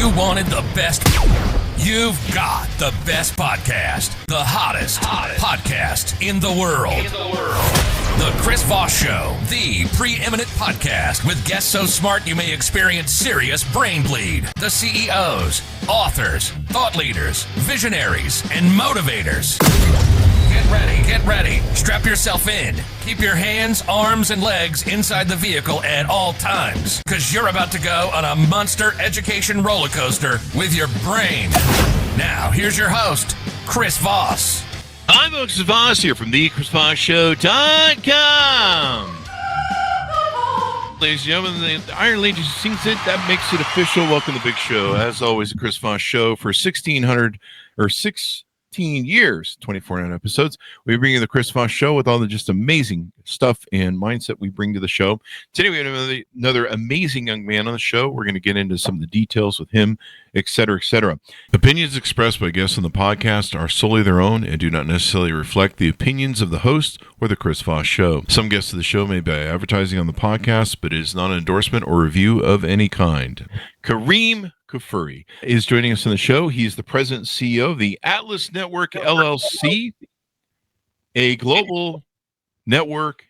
You wanted the best. You've got the best podcast. The hottest podcast in the world. The Chris Voss Show, the preeminent podcast with guests so smart you may experience serious brain bleed. The CEOs, authors, thought leaders, visionaries, and motivators. Get ready. Strap yourself in. Keep your hands, arms, and legs inside the vehicle at all times, because you're about to go on a monster education roller coaster with your brain. Now, here's your host, Chris Voss. I'm Chris Voss here from the ChrisVossShow.com. Ladies and gentlemen, the Iron Lady sings it. That makes it official. Welcome to the big show. As always, the Chris Voss Show for 16 years, 24 episodes. We bring you the Chris Voss Show with all the just amazing stuff and mindset we bring to the show. Today we have another amazing young man on the show. We're going to get into some of the details with him, etc., etc. Opinions expressed by guests on the podcast are solely their own and do not necessarily reflect the opinions of the host or the Chris Voss Show. Some guests of the show may be advertising on the podcast, but it is not an endorsement or review of any kind. Kerim Kfuri is joining us on the show. He is the president and CEO of the Atlas Network LLC, a global network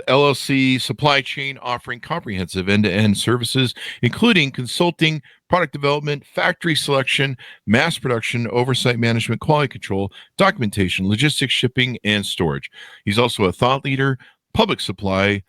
LLC supply chain offering comprehensive end-to-end services, including consulting, product development, factory selection, mass production, oversight management, quality control, documentation, logistics, shipping, and storage. He's also a thought leader, public speaker,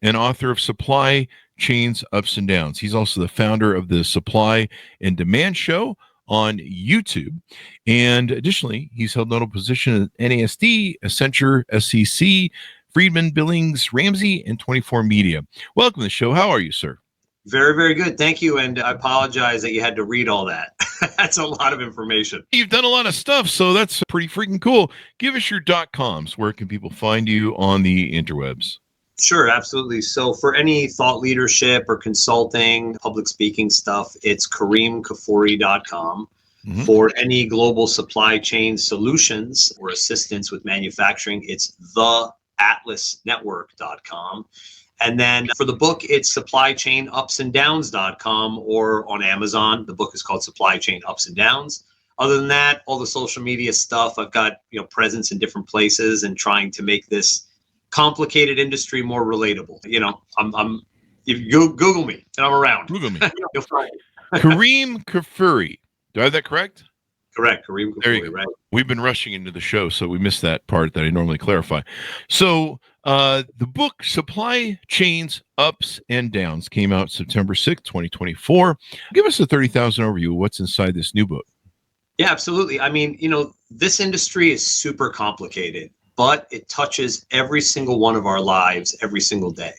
and author of Supply Chains Ups and Downs. He's also the founder of the Supply and Demand Show on YouTube. And additionally, he's held notable positions at NASD, Accenture, SEC, Friedman, Billings, Ramsey, and 24 Media. Welcome to the show. How are you, sir? Very, very good. Thank you. And I apologize that you had to read all that. That's a lot of information. You've done a lot of stuff, so that's pretty freaking cool. Give us your .coms. Where can people find you on the interwebs? Sure, absolutely. So for any thought leadership or consulting, public speaking stuff, it's KerimKfuri.com. Mm-hmm. For any global supply chain solutions or assistance with manufacturing, it's theatlasnetwork.com. And then for the book, it's supplychainupsanddowns.com or on Amazon. The book is called Supply Chain Ups and Downs. Other than that, all the social media stuff, I've got presence in different places and trying to make this complicated industry more relatable. I'm if you Google me and I'm around. Google me. You'll find me. Kerim Kfuri. Do I have that correct? Correct. Kerim Kfuri, right? We've been rushing into the show, so we missed that part that I normally clarify. So the book Supply Chains Ups and Downs came out September 6th, 2024. Give us a 30,000 overview of what's inside this new book. Yeah, absolutely. I mean, this industry is super complicated, but it touches every single one of our lives every single day.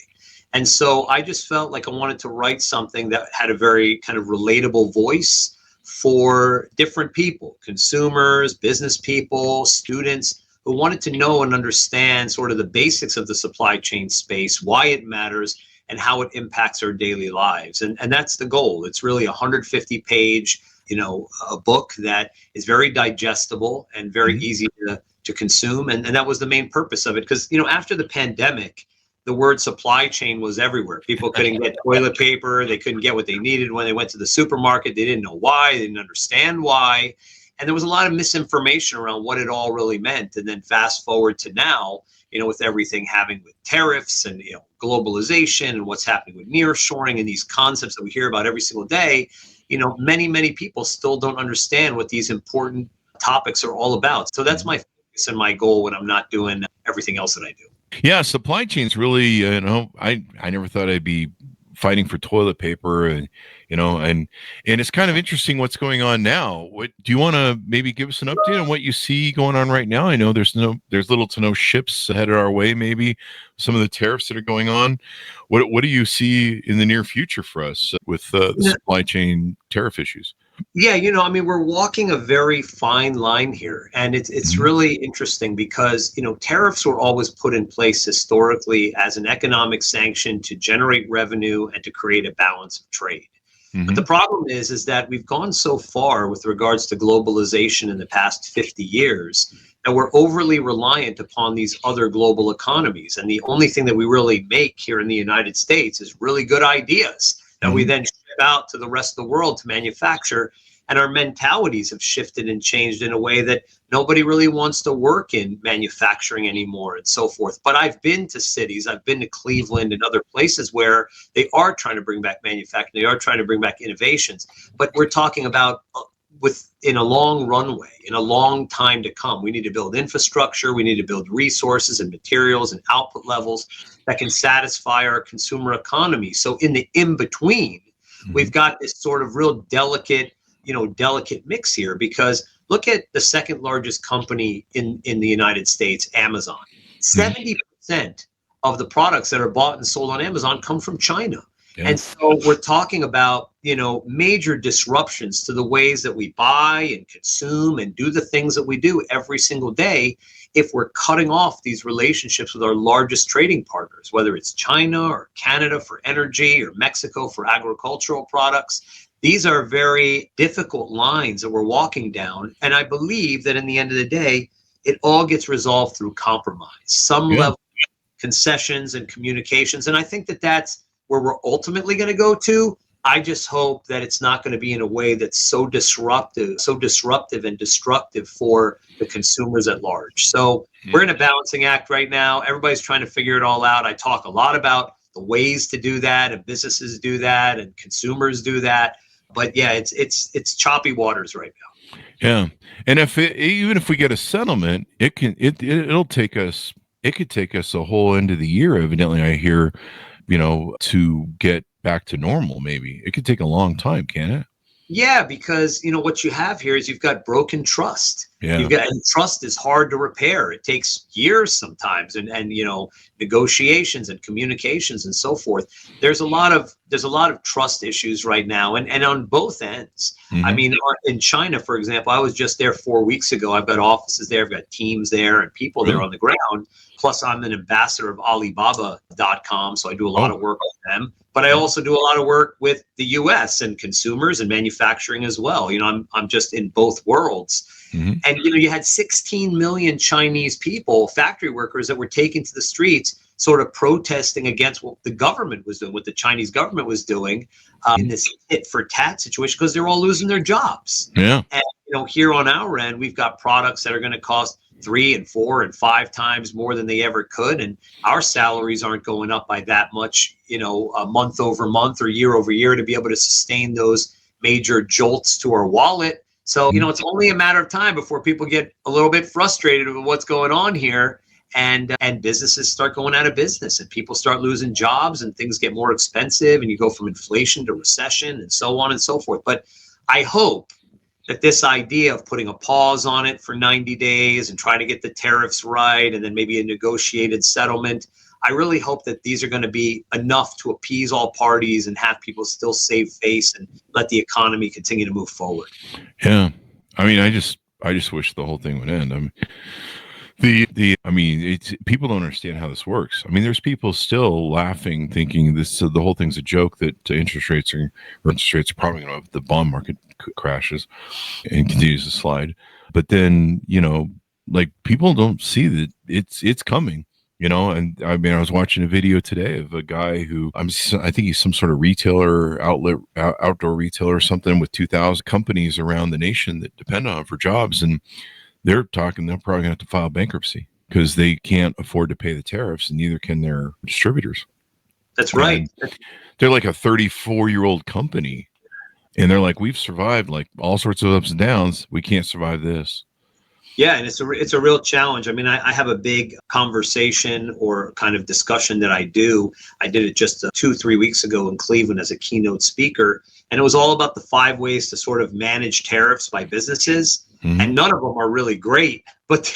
And so I just felt like I wanted to write something that had a very kind of relatable voice for different people, consumers, business people, students who wanted to know and understand sort of the basics of the supply chain space, why it matters, and how it impacts our daily lives. And that's the goal. It's really 150-page, a book that is very digestible and very easy to consume. And that was the main purpose of it. Because, after the pandemic, the word supply chain was everywhere. People couldn't get toilet paper. They couldn't get what they needed when they went to the supermarket. They didn't know why. They didn't understand why. And there was a lot of misinformation around what it all really meant. And then fast forward to now, with everything having with tariffs and, globalization and what's happening with nearshoring and these concepts that we hear about every single day, many, many people still don't understand what these important topics are all about. So that's my focus and my goal when I'm not doing everything else that I do. Yeah, supply chains really, I never thought I'd be fighting for toilet paper and it's kind of interesting what's going on now. What do you want to maybe give us an update on what you see going on right now? I know there's little to no ships headed our way, maybe some of the tariffs that are going on. What do you see in the near future for us with the supply chain tariff issues? Yeah, we're walking a very fine line here. And it's really interesting because, tariffs were always put in place historically as an economic sanction to generate revenue and to create a balance of trade. Mm-hmm. But the problem is that we've gone so far with regards to globalization in the past 50 years that we're overly reliant upon these other global economies. And the only thing that we really make here in the United States is really good ideas that we then out to the rest of the world to manufacture. And our mentalities have shifted and changed in a way that nobody really wants to work in manufacturing anymore and so forth. But I've been to cities, I've been to Cleveland and other places where they are trying to bring back manufacturing, they are trying to bring back innovations. But we're talking about in a long runway, in a long time to come. We need to build infrastructure, we need to build resources and materials and output levels that can satisfy our consumer economy. So in the in-between, we've got this sort of real delicate mix here, because look at the second largest company in the United States, Amazon. 70% of the products that are bought and sold on Amazon come from China. Yeah. And so we're talking about, major disruptions to the ways that we buy and consume and do the things that we do every single day if we're cutting off these relationships with our largest trading partners, whether it's China or Canada for energy or Mexico for agricultural products. These are very difficult lines that we're walking down. And I believe that in the end of the day, it all gets resolved through compromise, some level of concessions and communications. And I think that that's where we're ultimately going to go to. I just hope that it's not going to be in a way that's so disruptive and destructive for the consumers at large. So we're in a balancing act right now. Everybody's trying to figure it all out. I talk a lot about the ways to do that, and businesses do that, and consumers do that. But yeah, it's choppy waters right now. Yeah, and even if we get a settlement, it'll take us. It could take us a whole end of the year. Evidently, I hear, to get back to normal. Maybe it could take a long time, can it? Yeah, because what you have here is you've got broken trust. Yeah. And trust is hard to repair. It takes years sometimes, and negotiations and communications and so forth. There's a lot of trust issues right now, and on both ends. Mm-hmm. I mean, in China, for example, I was just there 4 weeks ago. I've got offices there, I've got teams there, and people there on the ground. Plus, I'm an ambassador of Alibaba.com, so I do a lot of work with them. But I also do a lot of work with the U.S. and consumers and manufacturing as well. I'm just in both worlds. Mm-hmm. And you had 16 million Chinese people, factory workers, that were taken to the streets, sort of protesting against what the government was doing, what the Chinese government was doing in this tit for tat situation, because they're all losing their jobs. Yeah. And here on our end, we've got products that are going to cost 3 and 4 and 5 times more than they ever could, and our salaries aren't going up by that much, month over month or year over year, to be able to sustain those major jolts to our wallet. So it's only a matter of time before people get a little bit frustrated with what's going on here, and businesses start going out of business, and people start losing jobs, and things get more expensive, and you go from inflation to recession and so on and so forth. But I hope that this idea of putting a pause on it for 90 days and trying to get the tariffs right, and then maybe a negotiated settlement, I really hope that these are going to be enough to appease all parties and have people still save face and let the economy continue to move forward. Yeah. I mean, I just wish the whole thing would end. People don't understand how this works. I mean, there's people still laughing, thinking the whole thing's a joke, that interest rates are probably going to, the bond market crashes and continues to slide. But then, people don't see that it's coming, and I mean, I was watching a video today of a guy who I think he's some sort of retailer outdoor retailer or something, with 2,000 companies around the nation that depend on him for jobs. And they're probably going to have to file bankruptcy because they can't afford to pay the tariffs, and neither can their distributors. That's right. And they're like a 34-year-old company, and they're like, we've survived like all sorts of ups and downs. We can't survive this. Yeah, and it's a real challenge. I mean, I have a big conversation or kind of discussion that I do. I did it just 2-3 weeks ago in Cleveland as a keynote speaker, and it was all about the 5 ways to sort of manage tariffs by businesses. Mm-hmm. And none of them are really great, but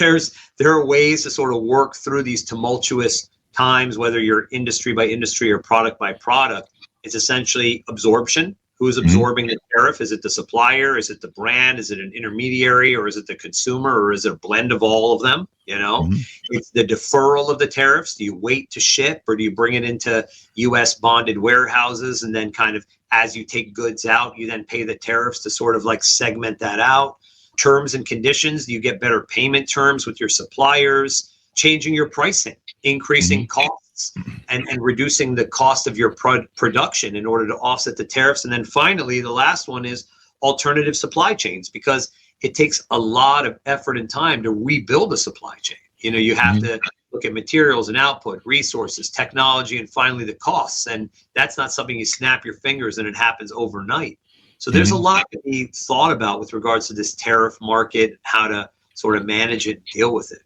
there are ways to sort of work through these tumultuous times, whether you're industry by industry or product by product. It's essentially absorption. Who's absorbing the tariff? Is it the supplier? Is it the brand? Is it an intermediary? Or is it the consumer? Or is it a blend of all of them? It's the deferral of the tariffs. Do you wait to ship, or do you bring it into U.S. bonded warehouses, and then kind of as you take goods out, you then pay the tariffs to sort of like segment that out? Terms and conditions. Do you get better payment terms with your suppliers? Changing your pricing, increasing costs costs and reducing the cost of your production in order to offset the tariffs. And then finally, the last one is alternative supply chains, because it takes a lot of effort and time to rebuild a supply chain. You have to look at materials and output, resources, technology, and finally the costs. And that's not something you snap your fingers and it happens overnight. So there's a lot to be thought about with regards to this tariff market, how to sort of manage it, deal with it.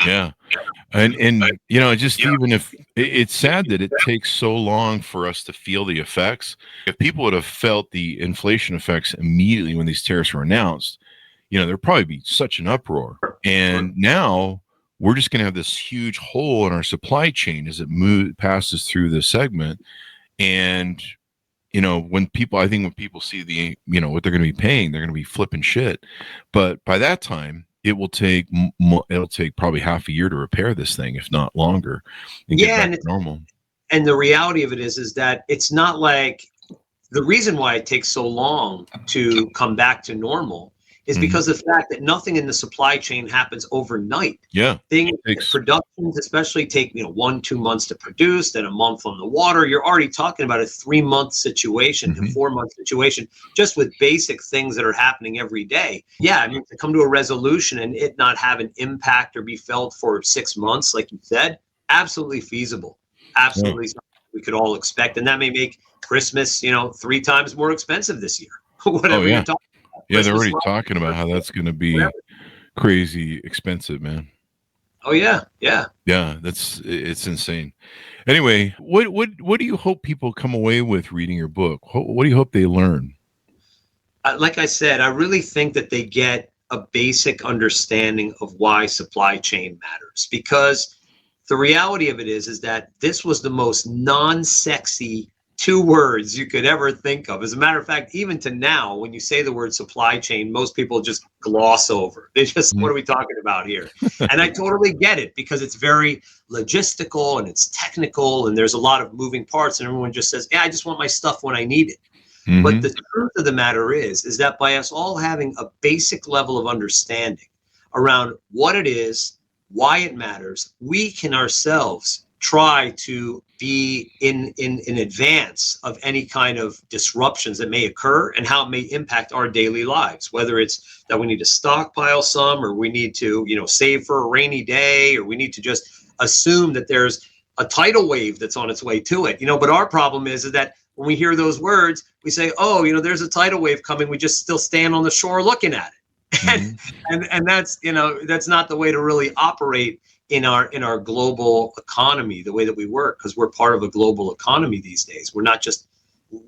Yeah. And just even if it's sad that it takes so long for us to feel the effects. If people would have felt the inflation effects immediately when these tariffs were announced, there'd probably be such an uproar. And now we're just going to have this huge hole in our supply chain as it passes through this segment. And, when people see the, what they're going to be paying, they're going to be flipping shit. But by that time, it will take probably half a year to repair this thing, if not longer, and get back to normal. And the reality of it is that it's not like the reason why it takes so long to come back to normal is because of the fact that nothing in the supply chain happens overnight. Yeah. Productions especially take 1-2 months to produce, then a month on the water. You're already talking about a 3-month situation to 4-month situation, just with basic things that are happening every day. Yeah, I mean, to come to a resolution and it not have an impact or be felt for 6 months, like you said, absolutely feasible. Absolutely something we could all expect. And that may make Christmas, 3 times more expensive this year. Whatever you're talking about. Yeah, they're already talking about how that's going to be crazy expensive, man. Oh yeah. Yeah, it's insane. Anyway, what do you hope people come away with reading your book? What do you hope they learn? Like I said, I really think that they get a basic understanding of why supply chain matters, because the reality of it is that this was the most non-sexy 2 words you could ever think of. As a matter of fact, even to now, when you say the word supply chain, most people just gloss over. They just, what are we talking about here? And I totally get it, because it's very logistical and it's technical and there's a lot of moving parts, and everyone just says, yeah, I just want my stuff when I need it. But the truth of the matter is that by us all having a basic level of understanding around what it is, why it matters, we can ourselves try to be in advance of any kind of disruptions that may occur and how it may impact our daily lives, whether it's that we need to stockpile some, or we need to, save for a rainy day, or we need to just assume that there's a tidal wave that's on its way to it. But our problem is that when we hear those words, we say, oh, there's a tidal wave coming. We just still stand on the shore looking at it. And that's, that's not the way to really operate in our global economy, the way that we work, because we're part of a global economy these days. We're not just,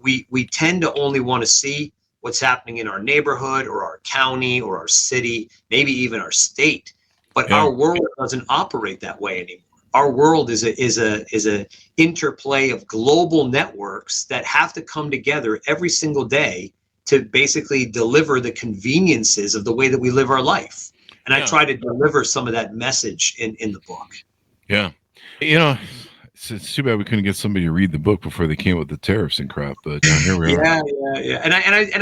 we tend to only want to see what's happening in our neighborhood or our county or our city, maybe even our state. But our world doesn't operate that way anymore. Our world is a interplay of global networks that have to come together every single day to basically deliver the conveniences of the way that we live our life. And I try to deliver some of that message in the book. Yeah. It's too bad we couldn't get somebody to read the book before they came with the tariffs and crap, but here we are. Yeah. And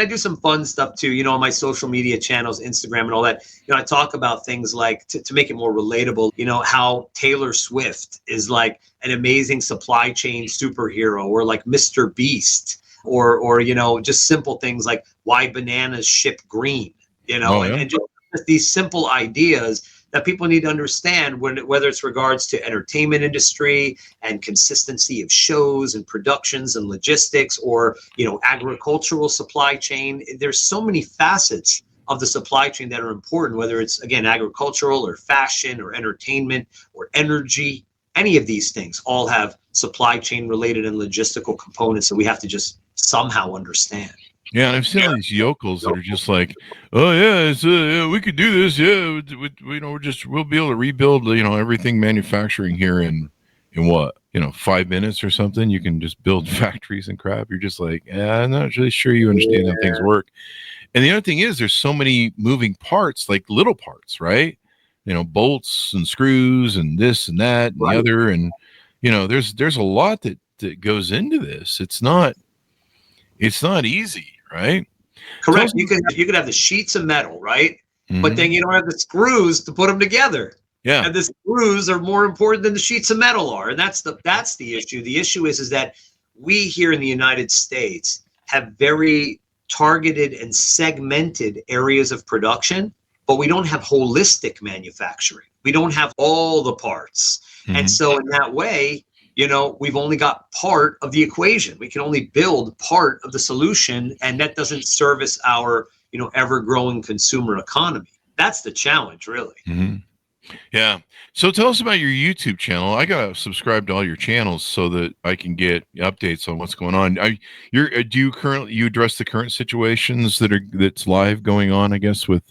I do some fun stuff too, on my social media channels, Instagram and all that. I talk about things like, to make it more relatable, how Taylor Swift is like an amazing supply chain superhero, or like Mr. Beast, or just simple things like why bananas ship green, and just these simple ideas that people need to understand, whether it's regards to entertainment industry and consistency of shows and productions and logistics, or agricultural supply chain. There's so many facets of the supply chain that are important, whether it's, again, agricultural or fashion or entertainment or energy. Any of these things all have supply chain related and logistical components that we have to just somehow understand. Yeah, and I've seen all these yokels that are just like, oh yeah, we could do this. Yeah, we'll be able to rebuild, everything manufacturing here in what, 5 minutes or something. You can just build factories and crap. You're just like, I'm not really sure you understand how things work. And the other thing is, there's so many moving parts, like little parts, right? Bolts and screws and this and that and the other, and there's a lot that goes into this. It's not easy. Right. Correct. You could have the sheets of metal, right? But then you don't have the screws to put them together. Yeah. And the screws are more important than the sheets of metal are. And that's the issue. The issue is that we here in the United States have very targeted and segmented areas of production, but we don't have holistic manufacturing. We don't have all the parts. And so in that way, we've only got part of the equation. We can only build part of the solution, and that doesn't service our, ever-growing consumer economy. That's the challenge, really. Yeah. So tell us about your YouTube channel. I got to subscribe to all your channels so that I can get updates on what's going on. Do you address the current situations that's live going on, I guess, with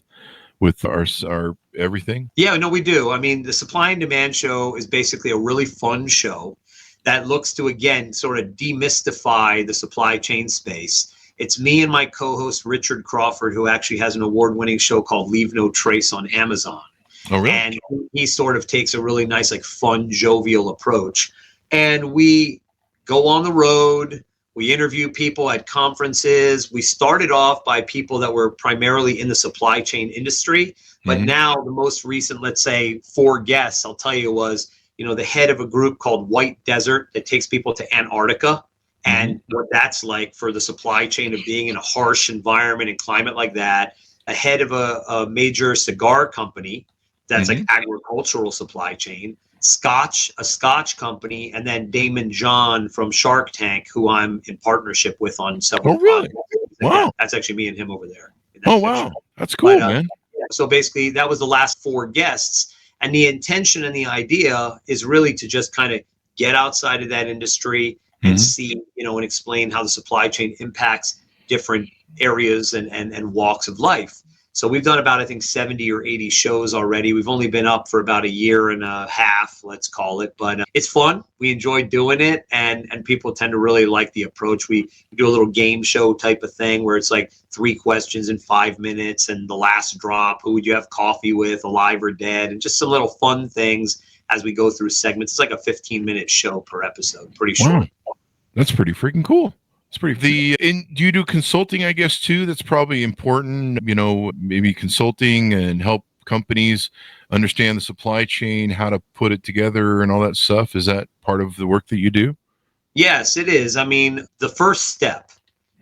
our everything? Yeah, no, we do. I mean, the Supply and Demand Show is basically a really fun show that looks to, again, sort of demystify the supply chain space. It's me and my co-host, Richard Crawford, who actually has an award-winning show called Leave No Trace on Amazon. Oh, really? And he sort of takes a really nice, fun, jovial approach. And we go on the road. We interview people at conferences. We started off by people that were primarily in the supply chain industry. But now the most recent, let's say, 4 guests, I'll tell you, was, the head of a group called White Desert that takes people to Antarctica and what that's like for the supply chain of being in a harsh environment and climate like that. A head of a major cigar company that's like agricultural supply chain, a Scotch company, and then Damon John from Shark Tank, who I'm in partnership with on several really? podcasts. Wow. Yeah, that's actually me and him over there. Oh, wow. That's cool, man. So basically, that was the last 4 guests. And the intention and the idea is really to just kind of get outside of that industry and see, and explain how the supply chain impacts different areas and walks of life. So we've done about, I think, 70 or 80 shows already. We've only been up for about a year and a half, let's call it. But it's fun. We enjoy doing it. And people tend to really like the approach. We do a little game show type of thing where it's like 3 questions in 5 minutes. And the last drop, who would you have coffee with, alive or dead? And just some little fun things as we go through segments. It's like a 15-minute show per episode. Pretty short. Wow. That's pretty freaking cool. Do you do consulting, I guess, too? That's probably important, maybe consulting and help companies understand the supply chain, how to put it together and all that stuff. Is that part of the work that you do? Yes, it is. I mean, the first step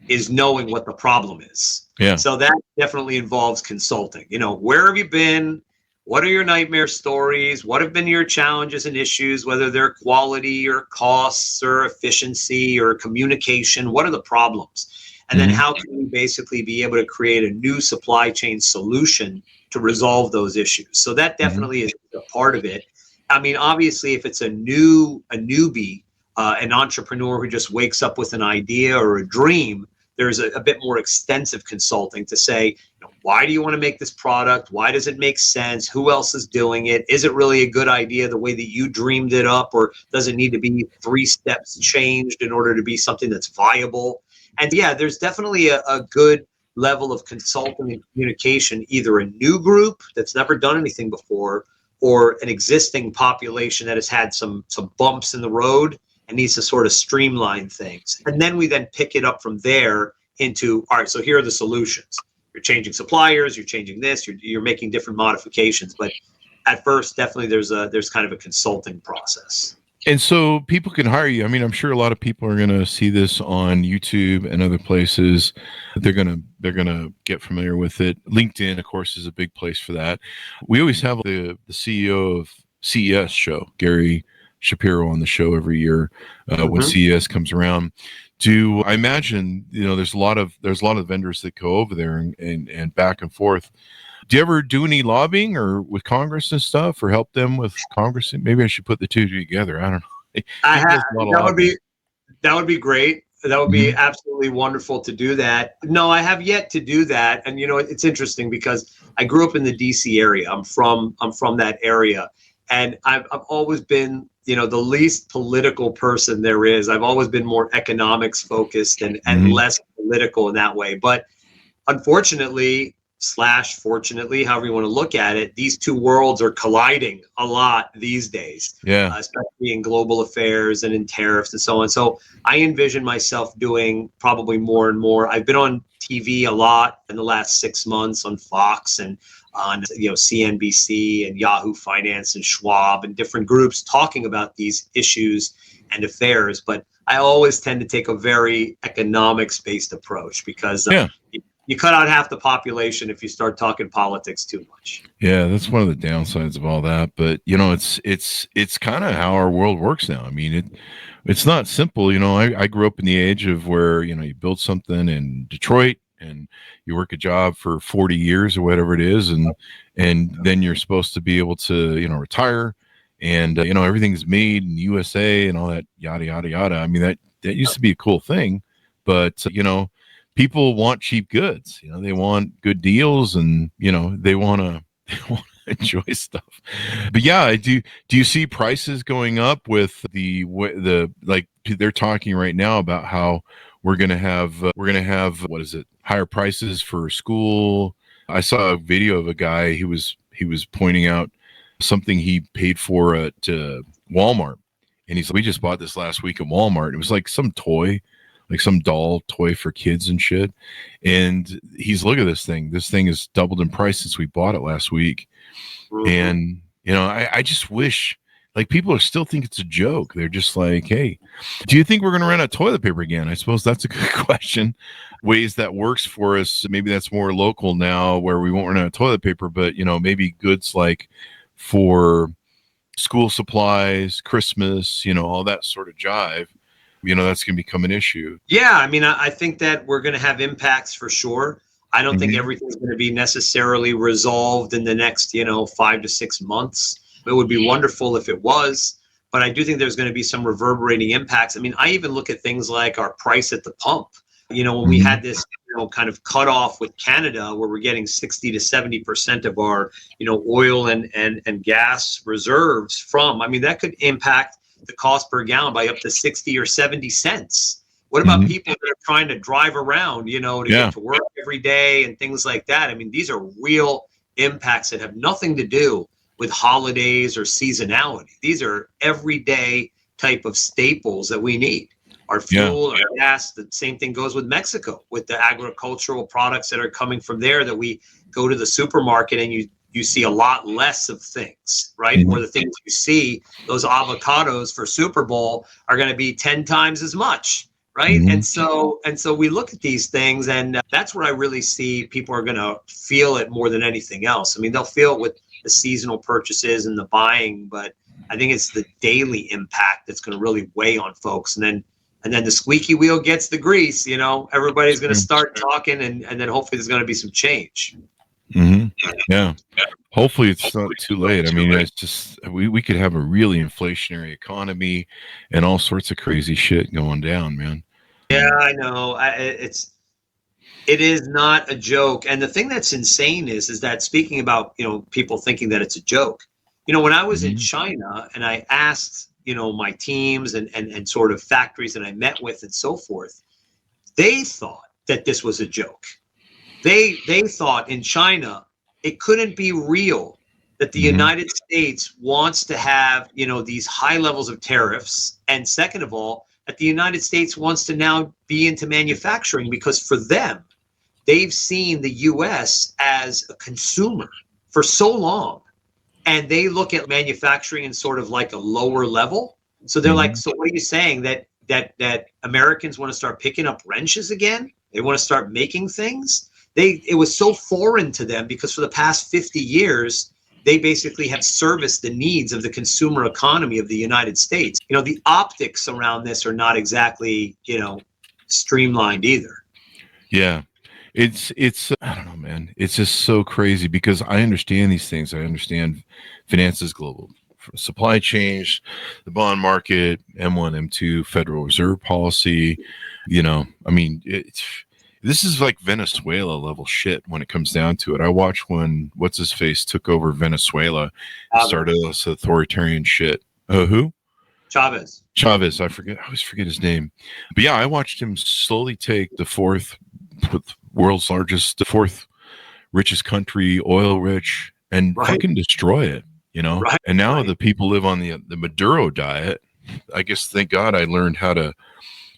is knowing what the problem is. Yeah. So that definitely involves consulting. Where have you been? What are your nightmare stories? What have been your challenges and issues, whether they're quality or costs or efficiency or communication? What are the problems? And then how can we basically be able to create a new supply chain solution to resolve those issues? So that definitely is a part of it. I mean, obviously, if it's a newbie, an entrepreneur who just wakes up with an idea or a dream, there's a bit more extensive consulting to say, why do you want to make this product? Why does it make sense? Who else is doing it? Is it really a good idea the way that you dreamed it up? Or does it need to be 3 steps changed in order to be something that's viable? And yeah, there's definitely a good level of consulting and communication, either a new group that's never done anything before or an existing population that has had some bumps in the road and needs to sort of streamline things. And then we then pick it up from there into, all right, so here are the solutions. You're changing suppliers, you're changing this, you're making different modifications. But at first, definitely there's kind of a consulting process. And so people can hire you. I mean, I'm sure a lot of people are going to see this on YouTube and other places. They're going to get familiar with it. LinkedIn, of course, is a big place for that. We always have the CEO of CES show, Gary Shapiro, on the show every year when CES comes around. I imagine, there's a lot of vendors that go over there and back and forth. Do you ever do any lobbying or with Congress and stuff, or help them with Congress? Maybe I should put the 2 together. I don't know. That would be great. That would be absolutely wonderful to do that. No, I have yet to do that. And it's interesting because I grew up in the DC area. I'm from that area, and I've always been the least political person there is. I've always been more economics focused and less political in that way. But unfortunately / fortunately, however you want to look at it, these 2 worlds are colliding a lot these days, especially in global affairs and in tariffs and so on. So I envision myself doing probably more and more. I've been on TV a lot in the last 6 months on Fox, and on CNBC and Yahoo Finance and Schwab and different groups talking about these issues and affairs. But I always tend to take a very economics-based approach because you cut out half the population if you start talking politics too much. Yeah, that's one of the downsides of all that. But it's kind of how our world works now. I mean, it's not simple. I grew up in the age of where you build something in Detroit and you work a job for 40 years or whatever it is, and then you're supposed to be able to retire, and everything's made in the USA and all that yada yada yada. I mean, that used to be a cool thing, but people want cheap goods. They want good deals, and they want to enjoy stuff. But yeah, do you see prices going up with the like they're talking right now about how we're gonna have what is it, higher prices for school? I saw a video of a guy. He was pointing out something he paid for at Walmart, and he's like, we just bought this last week at Walmart. It was like some toy, like some doll toy for kids and shit. And he's, look at this thing. This thing has doubled in price since we bought it last week. Mm-hmm. And I just wish, like, people still think it's a joke. They're just like, hey, do you think we're going to run out of toilet paper again? I suppose that's a good question. Ways that works for us. Maybe that's more local now where we won't run out of toilet paper, but, maybe goods like for school supplies, Christmas, all that sort of jive, that's going to become an issue. Yeah. I mean, I think that we're going to have impacts for sure. I don't think everything's going to be necessarily resolved in the next, 5 to 6 months. It would be wonderful if it was, but I do think there's going to be some reverberating impacts. I mean, I even look at things like our price at the pump. When we had this, kind of cutoff with Canada, where we're getting 60 to 70% of our, oil and gas reserves from. I mean, that could impact the cost per gallon by up to 60 or 70 cents. What about people that are trying to drive around, to get to work every day and things like that? I mean, these are real impacts that have nothing to do with holidays or seasonality. These are everyday type of staples that we need. Our fuel, our gas, the same thing goes with Mexico, with the agricultural products that are coming from there that we go to the supermarket and you see a lot less of things, right? Or the things you see, those avocados for Super Bowl are going to be 10 times as much, right? And so we look at these things, and that's where I really see people are going to feel it more than anything else. I mean, they'll feel it with the seasonal purchases and the buying, but I think it's the daily impact that's going to really weigh on folks. And then the squeaky wheel gets the grease, everybody's going to start talking, and then hopefully there's going to be some change. Yeah. Hopefully it's not too late. I mean, it's just, we could have a really inflationary economy and all sorts of crazy shit going down, man. Yeah, I know. It is not a joke. And the thing that's insane is that, speaking about, people thinking that it's a joke, when I was in China and I asked, my teams and sort of factories that I met with and so forth, they thought that this was a joke. They thought in China it couldn't be real that the United States wants to have, these high levels of tariffs. And second of all, that the United States wants to now be into manufacturing, because for them, they've seen the U.S. as a consumer for so long. And they look at manufacturing in sort of like a lower level. So they're like, so what are you saying, that Americans want to start picking up wrenches again? They want to start making things? It was so foreign to them, because for the past 50 years, they basically have serviced the needs of the consumer economy of the United States. The optics around this are not exactly, streamlined either. Yeah. It's I don't know, man. It's just so crazy, because I understand these things. I understand finances, global supply chains, the bond market, M1, M2, Federal Reserve policy. I mean, this is like Venezuela level shit when it comes down to it. I watched when what's his face took over Venezuela, started this authoritarian shit. Who? Chavez. I always forget his name. But yeah, I watched him slowly take the fourth richest country, oil rich, and fucking destroy it, Right. And now the people live on the Maduro diet. I guess, thank God, I learned how to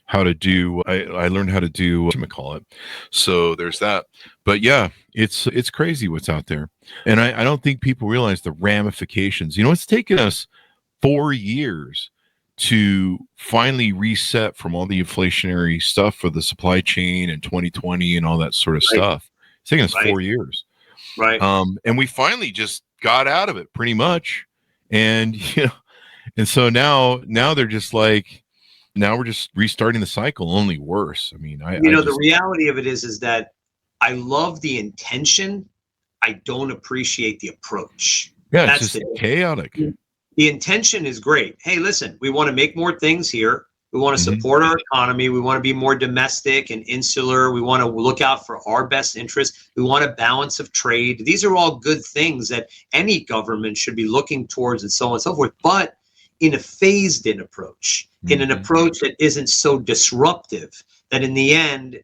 how to do. I learned how to do whatchamacallit. So there's that. But yeah, it's crazy what's out there, and I don't think people realize the ramifications. It's taken us 4 years to finally reset from all the inflationary stuff for the supply chain in 2020 and all that sort of stuff. It's taken us 4 years. Right. And we finally just got out of it pretty much. And, and so now they're just like, now we're just restarting the cycle, only worse. I mean, the reality of it is that I love the intention. I don't appreciate the approach. Yeah, it's just chaotic. The intention is great. Hey, listen, we want to make more things here. We want to support our economy. We want to be more domestic and insular. We want to look out for our best interests. We want a balance of trade. These are all good things that any government should be looking towards and so on and so forth, but in a phased-in approach, in an approach that isn't so disruptive that in the end,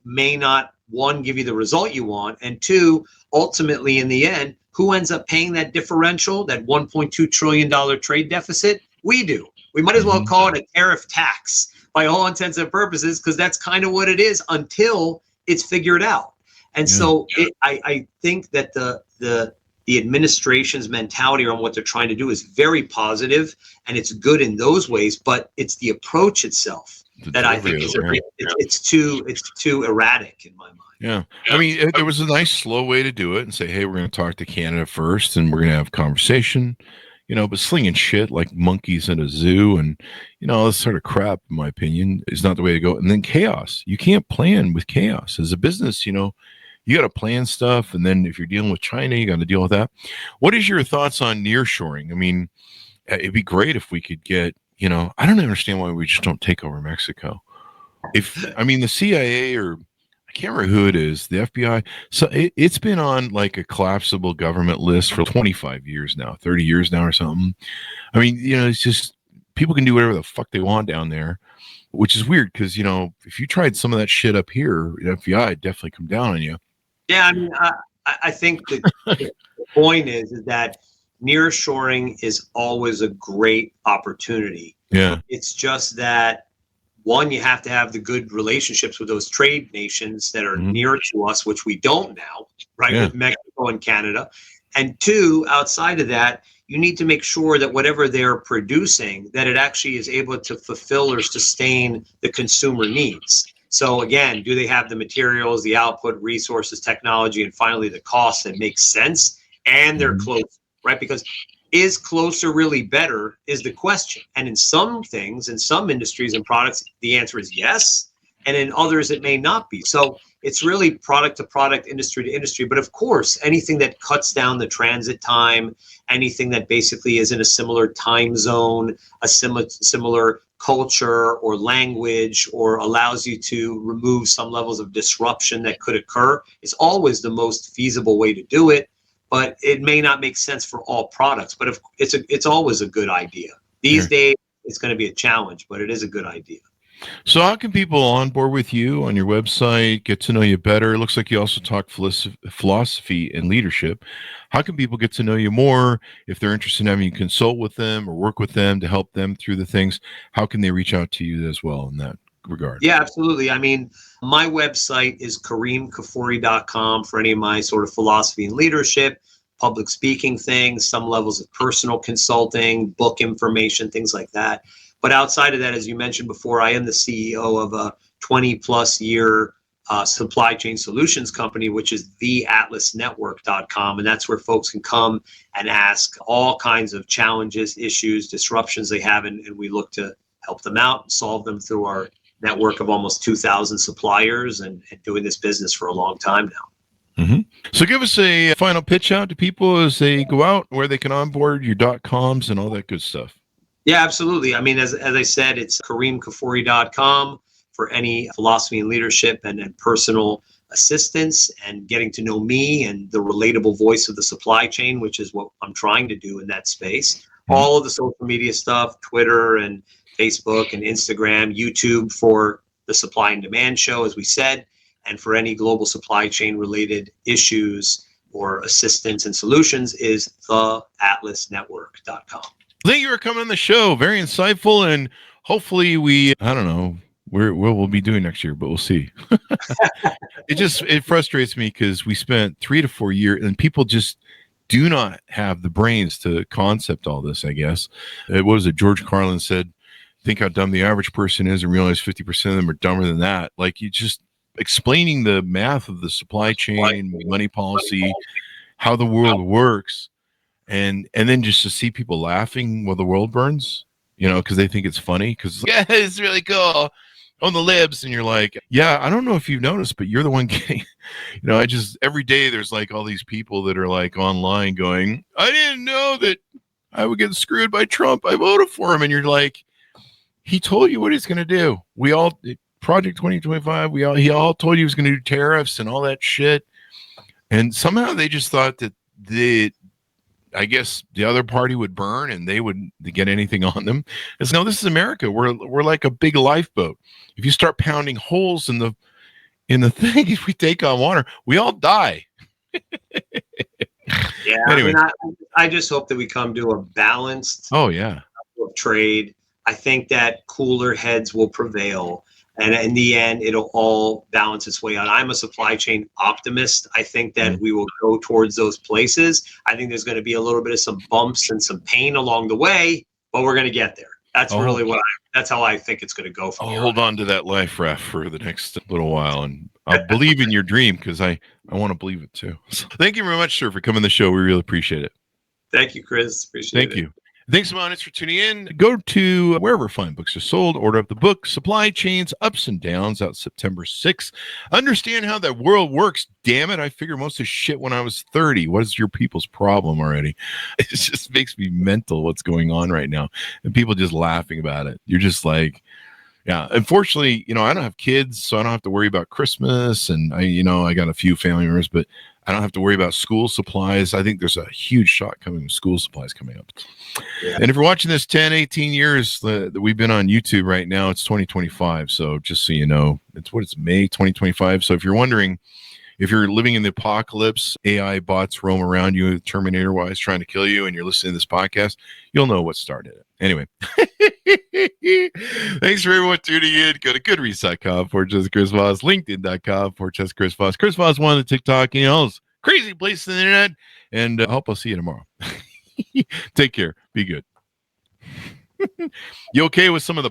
may not, one, give you the result you want, and two, ultimately in the end, who ends up paying that differential, that $1.2 trillion trade deficit? We do. We might as well call it a tariff tax by all intents and purposes, because that's kind of what it is until it's figured out. And so I think that the administration's mentality on what they're trying to do is very positive, and it's good in those ways, but it's the approach itself that I think is it's too erratic in my mind. Yeah. I mean, there was a nice slow way to do it and say, hey, we're going to talk to Canada first and we're going to have a conversation, but slinging shit like monkeys in a zoo and, this sort of crap, in my opinion, is not the way to go. And then chaos. You can't plan with chaos. As a business, you got to plan stuff. And then if you're dealing with China, you got to deal with that. What is your thoughts on nearshoring? I mean, it'd be great if we could get, I don't understand why we just don't take over Mexico. The CIA or I can't remember who it is, the FBI. So it's been on like a collapsible government list for 25 years now, 30 years now or something. I mean, it's just people can do whatever the fuck they want down there, which is weird because, if you tried some of that shit up here, the FBI would definitely come down on you. Yeah, I think the point is that nearshoring is always a great opportunity. Yeah. It's just that, one, you have to have the good relationships with those trade nations that are near to us, which we don't now, right? With Mexico and Canada. And two, outside of that, you need to make sure that whatever they're producing, that it actually is able to fulfill or sustain the consumer needs. So again, do they have the materials, the output, resources, technology, and finally the cost that makes sense? And they're close, right? Because is closer really better is the question. And in some things, in some industries and products, the answer is yes. And in others, it may not be. So it's really product to product, industry to industry. But of course, anything that cuts down the transit time, anything that basically is in a similar time zone, a similar culture or language, or allows you to remove some levels of disruption that could occur, is always the most feasible way to do it. But it may not make sense for all products. But it's always a good idea. These days, it's going to be a challenge, but it is a good idea. So how can people onboard with you on your website, get to know you better? It looks like you also talk philosophy and leadership. How can people get to know you more? If they're interested in having you consult with them or work with them to help them through the things, how can they reach out to you as well in that regard? Yeah, absolutely. I mean, my website is Kfuri.com for any of my sort of philosophy and leadership, public speaking things, some levels of personal consulting, book information, things like that. But outside of that, as you mentioned before, I am the CEO of a 20-plus year supply chain solutions company, which is theatlasnetwork.com. And that's where folks can come and ask all kinds of challenges, issues, disruptions they have. And we look to help them out and solve them through our network of almost 2,000 suppliers and doing this business for a long time now. So give us a final pitch out to people as they go out, where they can onboard your .coms and all that good stuff. Yeah, absolutely. I mean, as I said, it's KareemKfuri.com for any philosophy and leadership and personal assistance and getting to know me and the relatable voice of the supply chain, which is what I'm trying to do in that space. All of the social media stuff, Twitter and Facebook and Instagram, YouTube for the Supply and Demand Show, as we said, and for any global supply chain related issues or assistance and solutions is theatlasnetwork.com. Thank you for coming on the show. Very insightful, and hopefully we we'll be doing next year, but we'll see. It frustrates me because we spent 3 to 4 years and people just do not have the brains to concept all this, I guess. What was it? George Carlin said, think how dumb the average person is and realize 50% of them are dumber than that. Like, you just explaining the math of the supply chain, money policy, how the world works, and then just to see people laughing while the world burns, because they think it's funny, because yeah, it's really cool on the libs, and you're like, yeah, I don't know if you've noticed, but you're the one getting, every day there's like all these people that are like online going, I didn't know that I would get screwed by Trump. I voted for him. And you're like, he told you what he's going to do. Project 2025, he all told you he was going to do tariffs and all that shit. And somehow they just thought that I guess the other party would burn and they wouldn't get anything on them. It's no, this is America. We're like a big lifeboat. If you start pounding holes in the thing, if we take on water, we all die. Yeah. Anyway. I just hope that we come to a balanced of trade. I think that cooler heads will prevail. And in the end, it'll all balance its way out. I'm a supply chain optimist. I think that we will go towards those places. I think there's going to be a little bit of some bumps and some pain along the way, but we're going to get there. That's really that's how I think it's going to go from here. Hold on to that life raft for the next little while, and I'll believe in your dream, because I want to believe it too. So, thank you very much, sir, for coming on the show. We really appreciate it. Thank you, Chris. Appreciate it. Thank you. Thanks so much for tuning in. Go to wherever fine books are sold, order up the book, Supply Chains, Ups and Downs, out September 6th. Understand how the world works, damn it. I figured most of shit when I was 30. What is your people's problem already? It just makes me mental what's going on right now. And people just laughing about it. You're just like, yeah. Unfortunately, I don't have kids, so I don't have to worry about Christmas. And I got a few family members, but I don't have to worry about school supplies. I think there's a huge shot coming with school supplies coming up. Yeah. And if you're watching this 10, 18 years that we've been on YouTube right now, it's 2025. So just so you know, it's May 2025. So if you're wondering, if you're living in the apocalypse, AI bots roam around you, Terminator-wise, trying to kill you, and you're listening to this podcast, you'll know what started it. Anyway, thanks for everyone tuning in. Go to goodreads.com for Chris Voss, LinkedIn.com for Chris Voss. Chris Voss, one of the TikTok, those crazy places on the internet. And I hope I'll see you tomorrow. Take care. Be good. You okay with some of the